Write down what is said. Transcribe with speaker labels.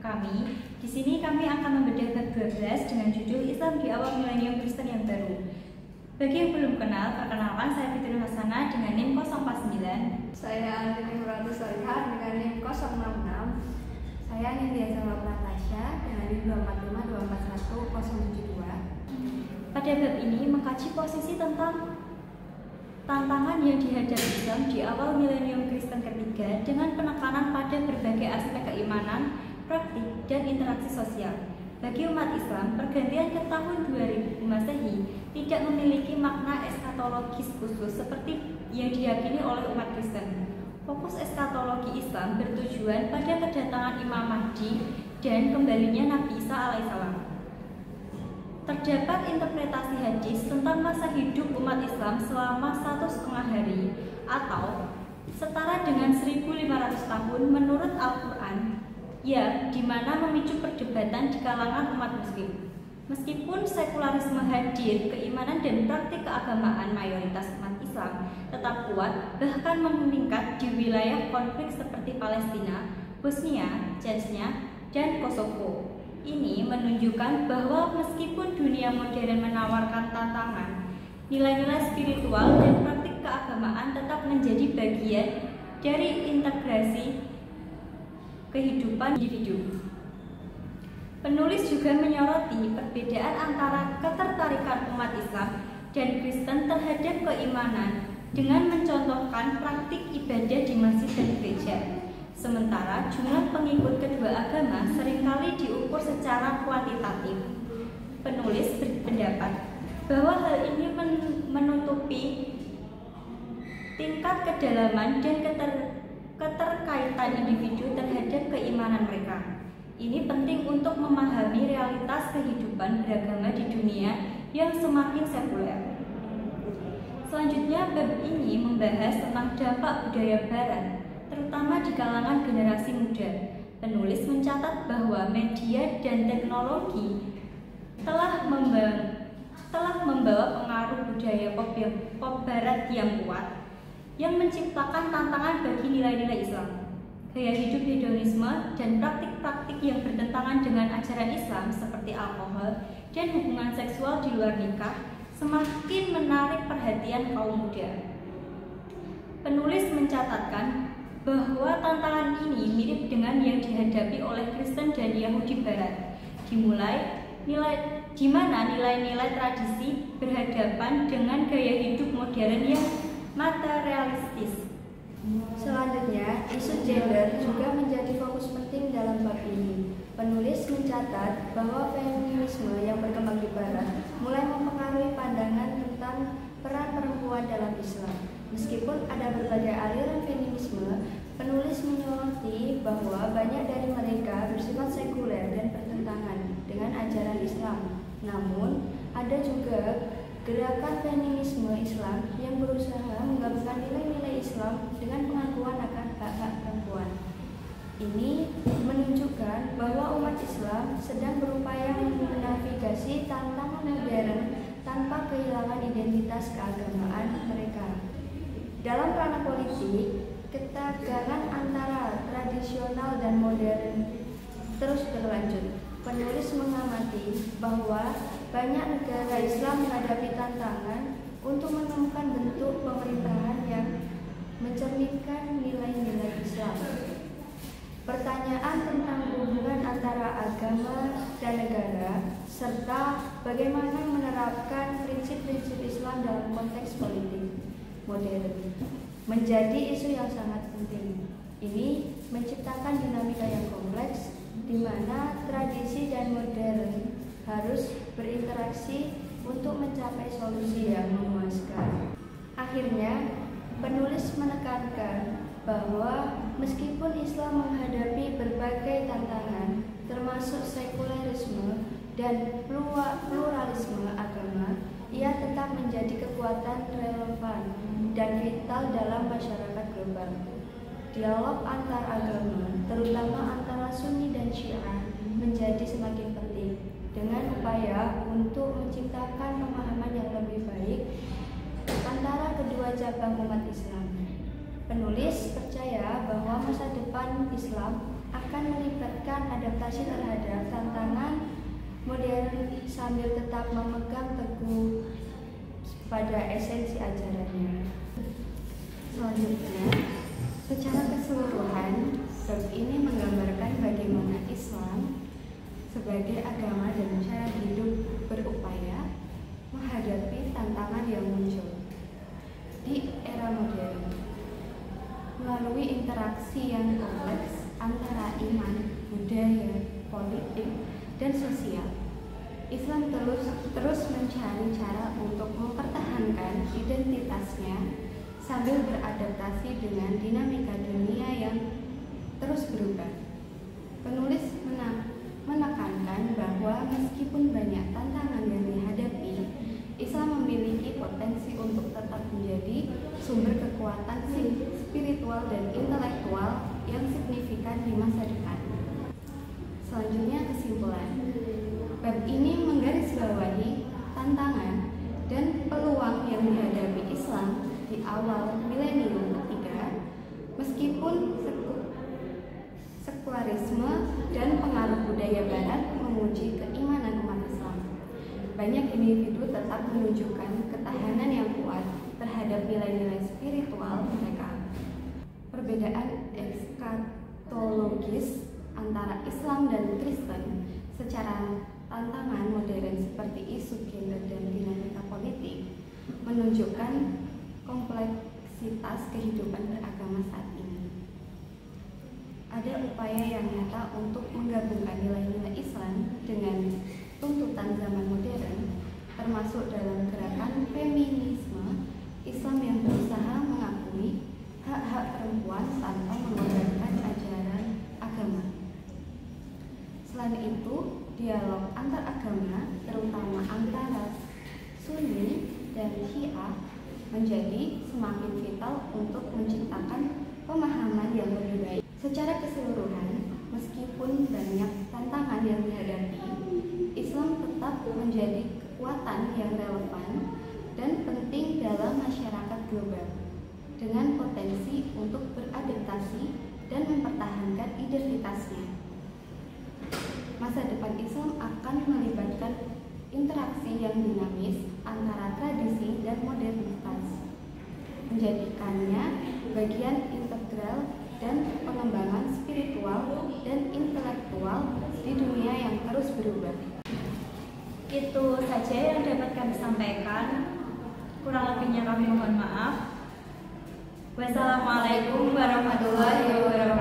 Speaker 1: kami. Di sini kami akan membedah bab 12 dengan judul Islam di awal milenium Kristen yang baru. Bagi yang belum kenal, perkenalkan saya Fitri Hasanah dengan NIM 049.
Speaker 2: Saya Andini Murati Solihat dengan NIM 066. Saya Nindya Sama Natasha dengan NIM 245241072.
Speaker 1: Pada bab ini mengkaji posisi tentang tantangan yang dihadapi Islam di awal milenium Kristen ketiga dengan penekanan pada berbagai aspek keimanan, praktik, dan interaksi sosial. Bagi umat Islam, pergantian ke tahun 2000 Masehi tidak memiliki makna eskatologis khusus seperti yang diyakini oleh umat Kristen. Fokus eskatologi Islam bertujuan pada kedatangan Imam Mahdi dan kembalinya Nabi Isa alaihissalam. Terdapat interpretasi hadis tentang masa hidup umat Islam selama 1,5 hari atau setara dengan 1500 tahun menurut Al-Quran, ya, di mana memicu perdebatan di kalangan umat muslim. Meskipun sekularisme hadir, keimanan dan praktik keagamaan mayoritas umat Islam tetap kuat, bahkan meningkat di wilayah konflik seperti Palestina, Bosnia, Chechnya, dan Kosovo. Ini menunjukkan bahwa meskipun dunia modern menawarkan tantangan, nilai-nilai spiritual dan praktik keagamaan tetap menjadi bagian dari integrasi kehidupan individu. Penulis juga menyoroti perbedaan antara ketertarikan umat Islam dan Kristen terhadap keimanan dengan mencontohkan praktik ibadah di masjid dan gereja. Sementara jumlah pengikut kedua agama seringkali diukur secara kuantitatif. Penulis berpendapat bahwa hal ini menutupi tingkat kedalaman dan keterkaitan individu terhadap keimanan mereka. Ini penting untuk memahami realitas kehidupan beragama di dunia yang semakin sekuler. Selanjutnya, bab ini membahas tentang dampak budaya Barat, terutama di kalangan generasi muda. Penulis mencatat bahwa media dan teknologi telah membawa pengaruh budaya pop Barat yang kuat, yang menciptakan tantangan bagi nilai-nilai Islam. Gaya hidup hedonisme dan praktik-praktik yang bertentangan dengan ajaran Islam seperti alkohol dan hubungan seksual di luar nikah semakin menarik perhatian kaum muda. Penulis mencatatkan bahwa tantangan ini mirip dengan yang dihadapi oleh Kristen dan Yahudi Barat, di mana nilai-nilai tradisi berhadapan dengan gaya hidup modern yang materialistis.
Speaker 2: Selanjutnya, isu gender juga menjadi fokus penting dalam bab ini. Penulis mencatat bahwa feminisme yang berkembang di Barat mulai mempengaruhi pandangan tentang peran perempuan dalam Islam. Meskipun ada berbagai aliran feminisme, penulis menyoroti bahwa banyak dari mereka bersifat sekuler dan bertentangan dengan ajaran Islam. Namun, ada juga gerakan feminisme Islam yang berusaha menggabungkan nilai-nilai Islam dengan pengakuan akan hak-hak perempuan. Ini menunjukkan bahwa umat Islam sedang berupaya menavigasi tantangan modern tanpa kehilangan identitas keagamaan mereka. Dalam ranah politik, ketegangan antara tradisional dan modern terus berlanjut. Penulis mengamati bahwa banyak negara Islam menghadapi tantangan untuk menemukan bentuk pemerintahan yang mencerminkan nilai-nilai Islam. Pertanyaan tentang hubungan antara agama dan negara, serta bagaimana menerapkan prinsip-prinsip Islam dalam konteks politik modern, menjadi isu yang sangat penting. Ini menciptakan dinamika yang kompleks, di mana tradisi dan modern harus berinteraksi untuk mencapai solusi yang memuaskan. Akhirnya, penulis menekankan bahwa meskipun Islam menghadapi berbagai tantangan, termasuk sekulerisme dan pluralisme agama, ia tetap menjadi kekuatan relevan dan vital dalam masyarakat global. Dialog antar agama, terutama antara Sunni dan Syiah, menjadi semakin penting dengan upaya untuk menciptakan pemahaman yang lebih baik antara kedua cabang umat Islam. Penulis percaya bahwa masa depan Islam akan melibatkan adaptasi terhadap tantangan modern sambil tetap memegang teguh pada esensi ajarannya. Selanjutnya, secara keseluruhan, bab ini menggambarkan bagaimana Islam sebagai agama dan cara hidup berupaya menghadapi tantangan yang muncul di era modern melalui interaksi yang kompleks antara iman, budaya, politik, dan sosial. Islam terus mencari cara untuk mempertahankan identitasnya sambil beradaptasi dengan dinamika dunia yang terus berubah. Penulis menekankan bahwa meskipun banyak tantangan yang dihadapi, Islam memiliki potensi untuk tetap menjadi sumber kekuatan spiritual dan intelektual yang signifikan di masa depan. Selanjutnya, kesimpulan. Bab ini menggarisbawahi tantangan dan peluang yang dihadapi Islam di awal milenium ketiga, meskipun sekularisme dan pengaruh budaya Barat menguji keimanan umat Islam. Banyak individu tetap menunjukkan ketahanan yang kuat terhadap nilai-nilai spiritual mereka. Perbedaan eskatologis antara Islam dan Kristen secara tantangan modern seperti isu gender dan dinamika politik menunjukkan kompleksitas kehidupan beragama saat ini. Ada upaya yang nyata untuk menggabungkan nilai-nilai Islam dengan tuntutan zaman modern, termasuk dalam gerakan feminisme Islam yang berusaha mengakui hak-hak perempuan tanpa mengorbankan ajaran agama. Selain itu, dialog antar agama, terutama antara Sunni dan Syiah, menjadi semakin vital untuk menciptakan pemahaman yang lebih baik. Secara keseluruhan, meskipun banyak tantangan yang dihadapi, Islam tetap menjadi kekuatan yang relevan dan penting dalam masyarakat global, dengan potensi untuk beradaptasi dan mempertahankan identitasnya. Masa depan Islam akan melibatkan interaksi yang dinamis antara tradisi dan modernitas, menjadikannya bagian integral dan pengembangan spiritual dan intelektual di dunia yang terus berubah.
Speaker 1: Itu saja yang dapat kami sampaikan. Kurang lebihnya kami mohon maaf. Wassalamualaikum warahmatullahi wabarakatuh.